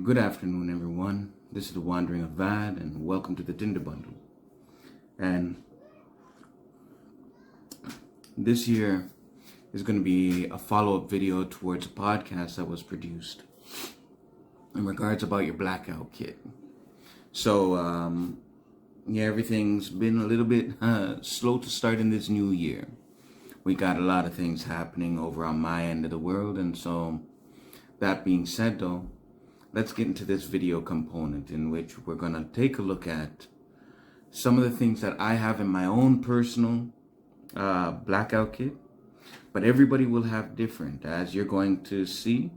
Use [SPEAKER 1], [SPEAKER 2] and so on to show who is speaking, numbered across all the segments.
[SPEAKER 1] Good afternoon, everyone. This is the Wandering Evahd, and welcome to the Tinder Bundle. And this year is going to be a follow-up video towards a podcast that was produced in regards about your blackout kit. So, everything's been a little bit slow to start in this new year. We got a lot of things happening over on my end of the world, and so that being said, though, let's get into this video component in which we're going to take a look at some of the things that I have in my own personal blackout kit, but everybody will have different. As you're going to see,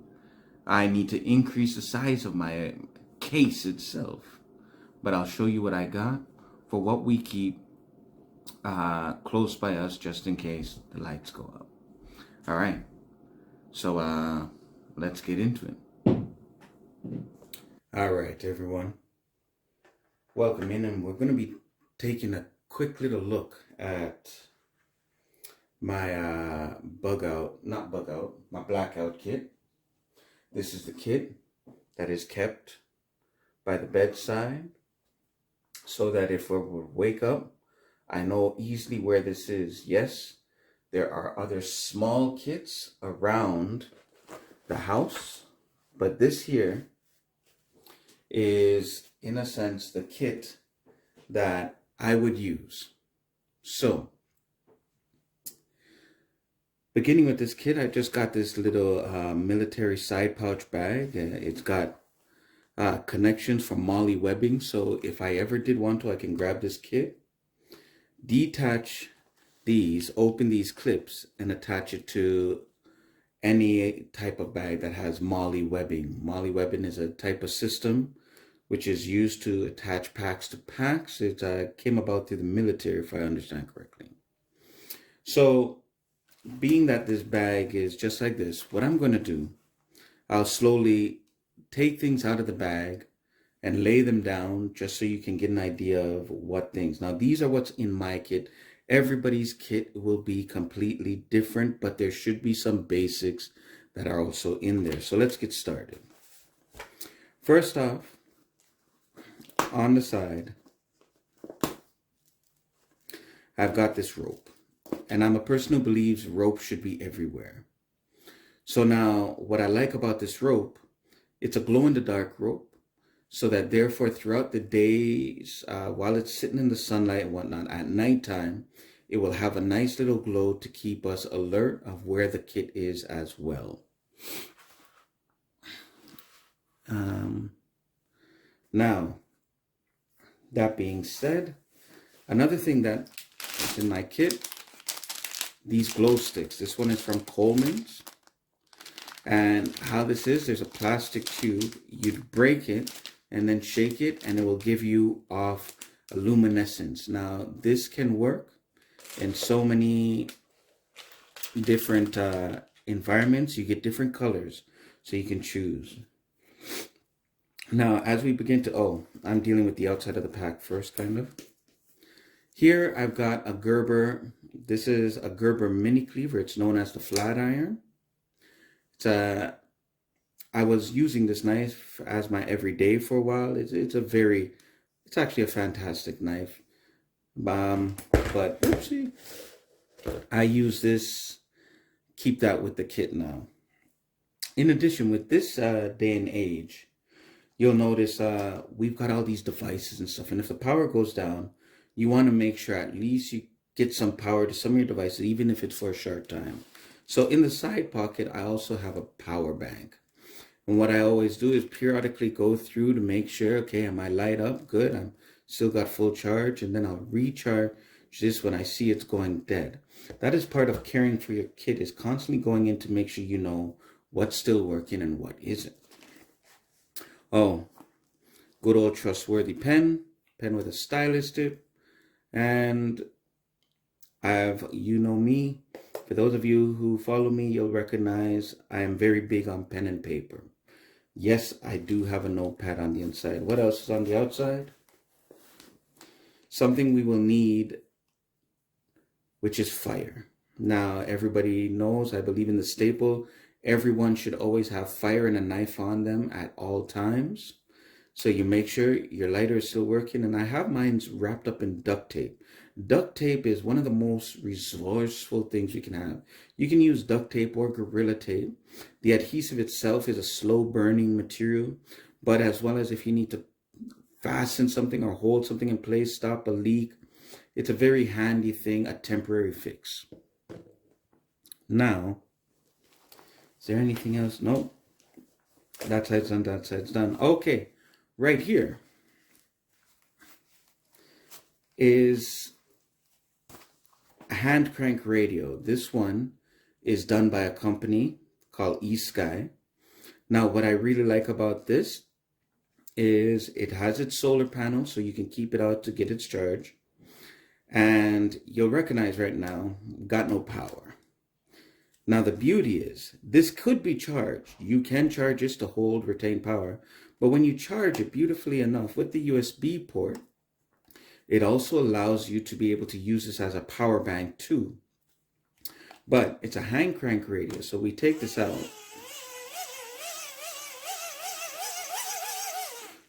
[SPEAKER 1] I need to increase the size of my case itself, but I'll show you what I got for what we keep close by us just in case the lights go up. All right, so let's get into it. All right, everyone. Welcome in, and we're going to be taking a quick little look at my my blackout kit. This is the kit that is kept by the bedside so that if we would wake up, I know easily where this is. Yes, there are other small kits around the house, but this here is, in a sense, the kit that I would use. So, beginning with this kit, I just got this little military side pouch bag. It's got connections from MOLLE webbing, so if I ever did want to, I can grab this kit, detach these, open these clips, and attach it to any type of bag that has MOLLE webbing. MOLLE webbing is a type of system which is used to attach packs to packs. It came about through the military, if I understand correctly. So, being that this bag is just like this, what I'm going to do, I'll slowly take things out of the bag and lay them down just so you can get an idea of what things. Now, these are what's in my kit. Everybody's kit will be completely different, but there should be some basics that are also in there. So let's get started. First off, on the side, I've got this rope. And I'm a person who believes rope should be everywhere. So now, what I like about this rope, it's a glow-in-the-dark rope, so that therefore throughout the days, while it's sitting in the sunlight and whatnot, at nighttime, it will have a nice little glow to keep us alert of where the kit is as well. Now, that being said, another thing that is in my kit, these glow sticks. This one is from Coleman's. And how this is, there's a plastic tube. You'd break it and then shake it, and it will give you off a luminescence. Now, this can work in so many different environments. You get different colors, so you can choose. Now, as we begin to, I'm dealing with the outside of the pack first, kind of. Here, I've got a Gerber. This is a Gerber mini cleaver. It's known as the flat iron. I was using this knife as my everyday for a while. It's actually a fantastic knife. But oopsie, I use this, keep that with the kit now. In addition, with this day and age, you'll notice we've got all these devices and stuff. And if the power goes down, you want to make sure at least you get some power to some of your devices, even if it's for a short time. So in the side pocket, I also have a power bank. And what I always do is periodically go through to make sure, okay, am I light up? Good, I'm still got full charge. And then I'll recharge this when I see it's going dead. That is part of caring for your kit, is constantly going in to make sure you know what's still working and what isn't. Oh, good old trustworthy pen with a stylus tip. And you know me, for those of you who follow me, you'll recognize I am very big on pen and paper. Yes, I do have a notepad on the inside. What else is on the outside? Something we will need, which is fire. Now, everybody knows I believe in the staple. everyone should always have fire and a knife on them at all times. So you make sure your lighter is still working. And I have mine wrapped up in duct tape. Duct tape is one of the most resourceful things you can have. You can use duct tape or Gorilla Tape. The adhesive itself is a slow burning material, but as well as if you need to fasten something or hold something in place, stop a leak, it's a very handy thing, a temporary fix. Now, is there anything else? Nope. That side's done, that side's done. Okay. Right here is a hand crank radio. This one is done by a company called eSky. Now, what I really like about this is it has its solar panel, so you can keep it out to get its charge. And you'll recognize right now, got no power. Now, the beauty is this could be charged. You can charge this to hold, retain power. But when you charge it beautifully enough with the USB port, it also allows you to be able to use this as a power bank too. But it's a hand crank radio, so we take this out.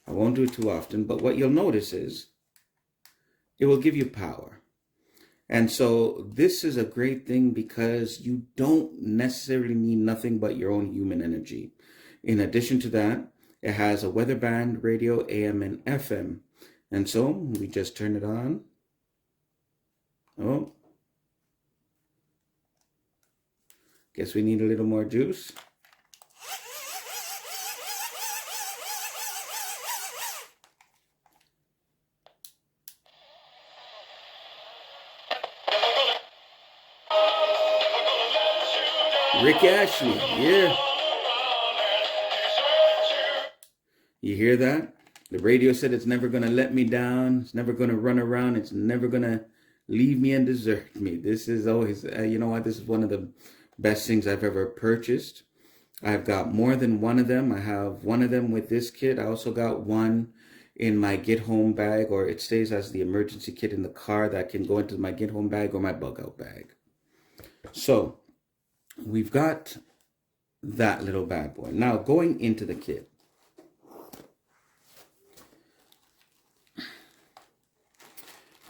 [SPEAKER 1] I won't do it too often, but what you'll notice is it will give you power. And so this is a great thing because you don't necessarily need nothing but your own human energy. In addition to that, it has a weather band radio, AM and FM. And so we just turn it on. Oh. Guess we need a little more juice. Rick Ashley, yeah. You hear that? The radio said it's never going to let me down. It's never going to run around. It's never going to leave me and desert me. This is always, you know what? This is one of the best things I've ever purchased. I've got more than one of them. I have one of them with this kit. I also got one in my get home bag, or it stays as the emergency kit in the car that can go into my get home bag or my bug out bag. So we've got that little bad boy. Now going into the kit.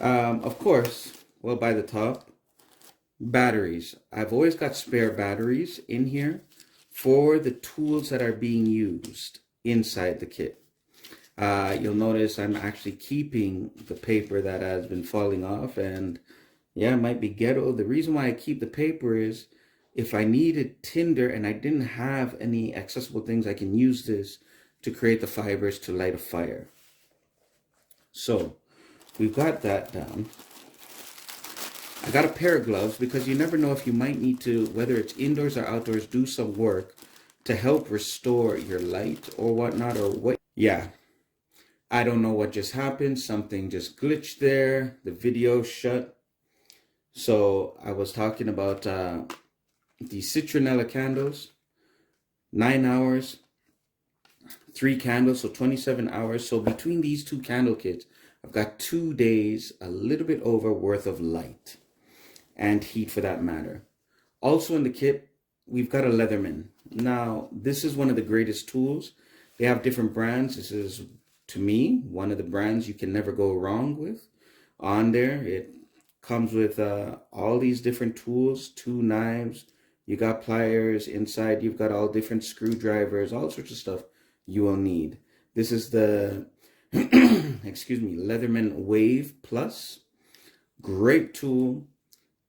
[SPEAKER 1] Of course, well, by the top, batteries. I've always got spare batteries in here for the tools that are being used inside the kit. You'll notice I'm actually keeping the paper that has been falling off, and yeah, it might be ghetto. The reason why I keep the paper is if I needed tinder and I didn't have any accessible things, I can use this to create the fibers to light a fire. So we've got that down. I got a pair of gloves because you never know if you might need to, whether it's indoors or outdoors, do some work to help restore your light or whatnot, or what. Yeah, I don't know what just happened. Something just glitched there. The video shut. So I was talking about the citronella candles, 9 hours, 3 candles, so 27 hours. So between these two candle kits, I've got 2 days, a little bit over worth of light and heat for that matter. Also in the kit, we've got a Leatherman. Now, this is one of the greatest tools. They have different brands. This is, to me, one of the brands you can never go wrong with. On there, it comes with all these different tools, 2 knives. You got pliers inside. You've got all different screwdrivers, all sorts of stuff you will need. This is the excuse me, Leatherman Wave Plus. Great tool.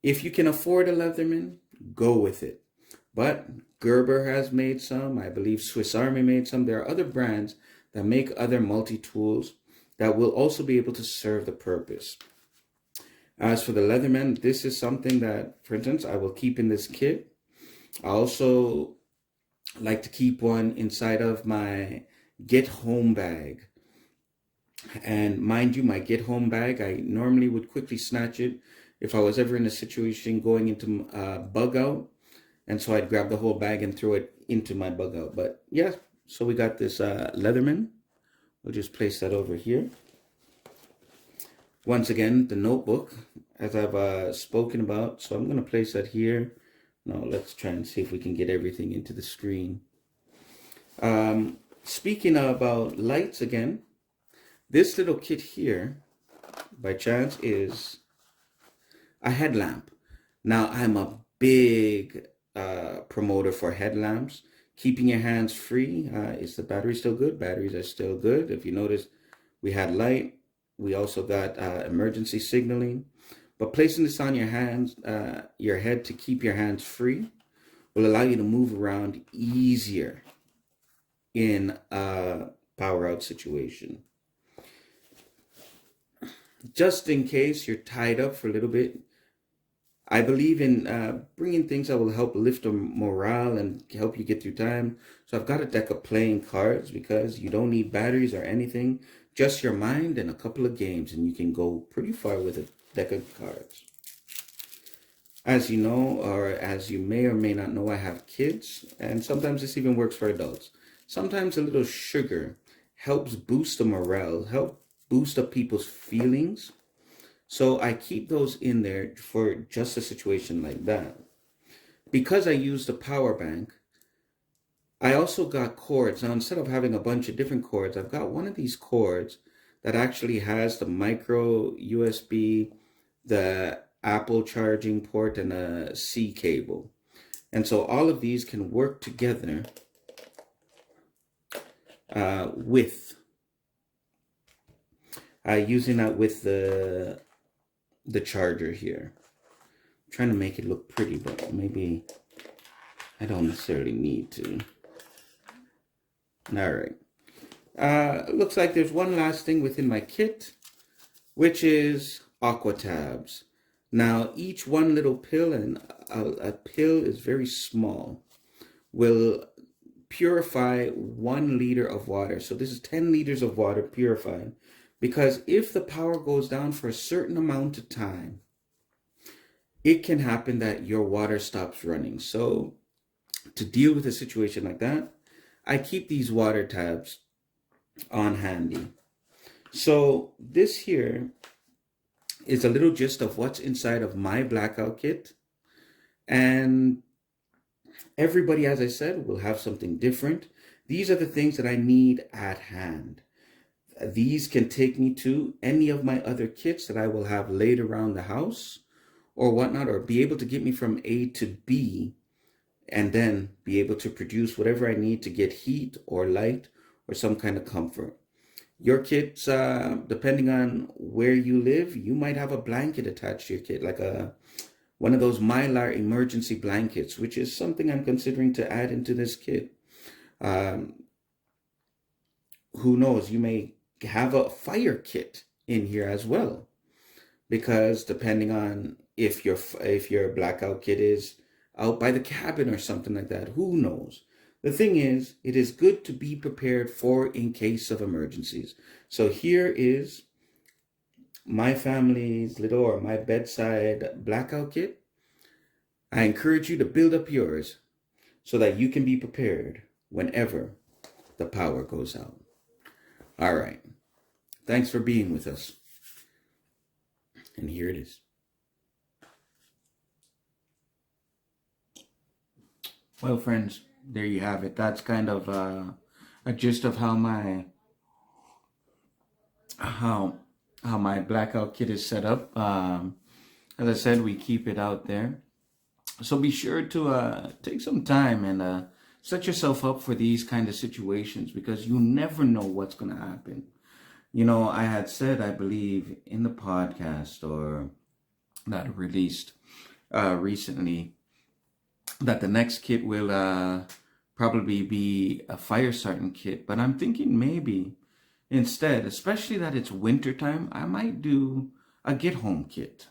[SPEAKER 1] If you can afford a Leatherman, go with it. But Gerber has made some. I believe Swiss Army made some. There are other brands that make other multi-tools that will also be able to serve the purpose. As for the Leatherman, this is something that, for instance, I will keep in this kit. I also like to keep one inside of my get home bag. And mind you, my get home bag, I normally would quickly snatch it if I was ever in a situation going into bug out. And so I'd grab the whole bag and throw it into my bug out. But yeah, so we got this Leatherman. We'll just place that over here. Once again, the notebook, as I've spoken about. So I'm going to place that here. No, let's try and see if we can get everything into the screen. Speaking about lights again, this little kit here, by chance, is a headlamp. Now, I'm a big promoter for headlamps. Keeping your hands free. Is the battery still good? Batteries are still good. If you notice, we had light. We also got emergency signaling. But placing this on your hands, your head to keep your hands free will allow you to move around easier in a power out situation. Just in case you're tied up for a little bit, I believe in bringing things that will help lift the morale and help you get through time. So I've got a deck of playing cards because you don't need batteries or anything, just your mind and a couple of games, and you can go pretty far with a deck of cards. As you know, or as you may or may not know, I have kids, and sometimes this even works for adults. Sometimes a little sugar helps boost the morale, help boost up people's feelings. So I keep those in there for just a situation like that. Because I use the power bank, I also got cords. Now, instead of having a bunch of different cords, I've got one of these cords that actually has the micro USB, the Apple charging port, and a C cable. And so all of these can work together with using that with the charger here. I'm trying to make it look pretty, but maybe I don't necessarily need to. All right. Looks like there's one last thing within my kit, which is aqua tabs. Now, each one little pill, and a pill is very small, will purify 1 liter of water. So this is 10 liters of water purified. Because if the power goes down for a certain amount of time, it can happen that your water stops running. So to deal with a situation like that, I keep these water tabs on handy. So this here is a little gist of what's inside of my blackout kit. And everybody, as I said, will have something different. These are the things that I need at hand. These can take me to any of my other kits that I will have laid around the house or whatnot, or be able to get me from A to B, and then be able to produce whatever I need to get heat or light or some kind of comfort. Your kits, depending on where you live, you might have a blanket attached to your kit, like one of those Mylar emergency blankets, which is something I'm considering to add into this kit. Who knows, you may have a fire kit in here as well, because depending on if your blackout kit is out by the cabin or something like that, who knows. The thing is, it is good to be prepared for in case of emergencies. So here is my family's little, or my bedside blackout kit. I encourage you to build up yours so that you can be prepared whenever the power goes out. All right. Thanks for being with us. And here it is. Well, friends, there you have it. That's kind of a gist of how my blackout kit is set up. As I said, we keep it out there. So be sure to take some time and set yourself up for these kind of situations, because you never know what's going to happen. You know, I had said, I believe, in the podcast or that I released recently, that the next kit will probably be a fire starting kit. But I'm thinking maybe instead, especially that it's wintertime, I might do a get home kit.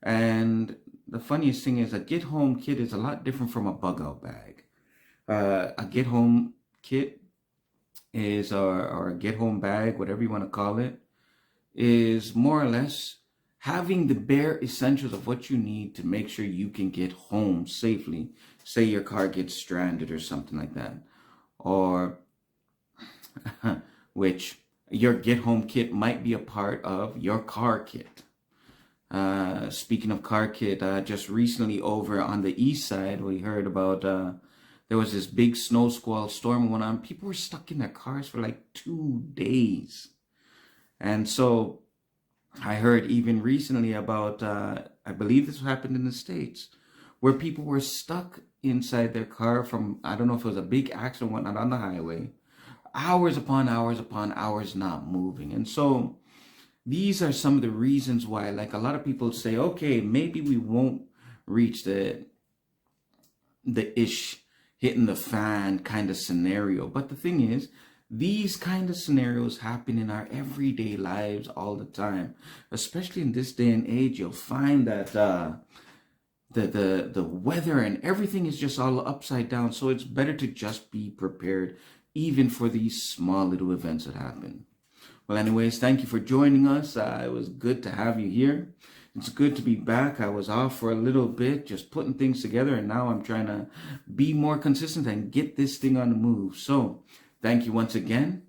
[SPEAKER 1] And the funniest thing is, a get home kit is a lot different from a bug out bag. A get home kit is, or a get home bag, whatever you want to call it, is more or less having the bare essentials of what you need to make sure you can get home safely. Say your car gets stranded or something like that. Or, which your get home kit might be a part of your car kit. Speaking of car kit, just recently over on the east side, we heard about there was this big snow squall storm going on. People were stuck in their cars for like 2 days. And so I heard even recently about, I believe this happened in the States, where people were stuck inside their car from, I don't know if it was a big accident or whatnot on the highway, hours upon hours upon hours not moving. And so these are some of the reasons why, like, a lot of people say, okay, maybe we won't reach the ish hitting the fan kind of scenario. But the thing is, these kind of scenarios happen in our everyday lives all the time. Especially in this day and age, you'll find that the weather and everything is just all upside down. So it's better to just be prepared, even for these small little events that happen. Well, anyways, thank you for joining us. It was good to have you here. It's good to be back. I was off for a little bit, just putting things together, and now I'm trying to be more consistent and get this thing on the move. So, thank you once again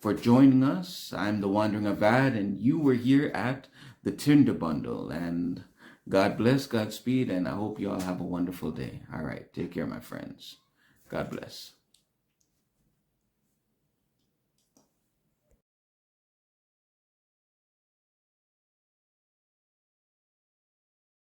[SPEAKER 1] for joining us. I'm the Wandering Evahd, and you were here at the Tinder Bundle. And God bless, Godspeed, and I hope you all have a wonderful day. All right, take care, my friends. God bless.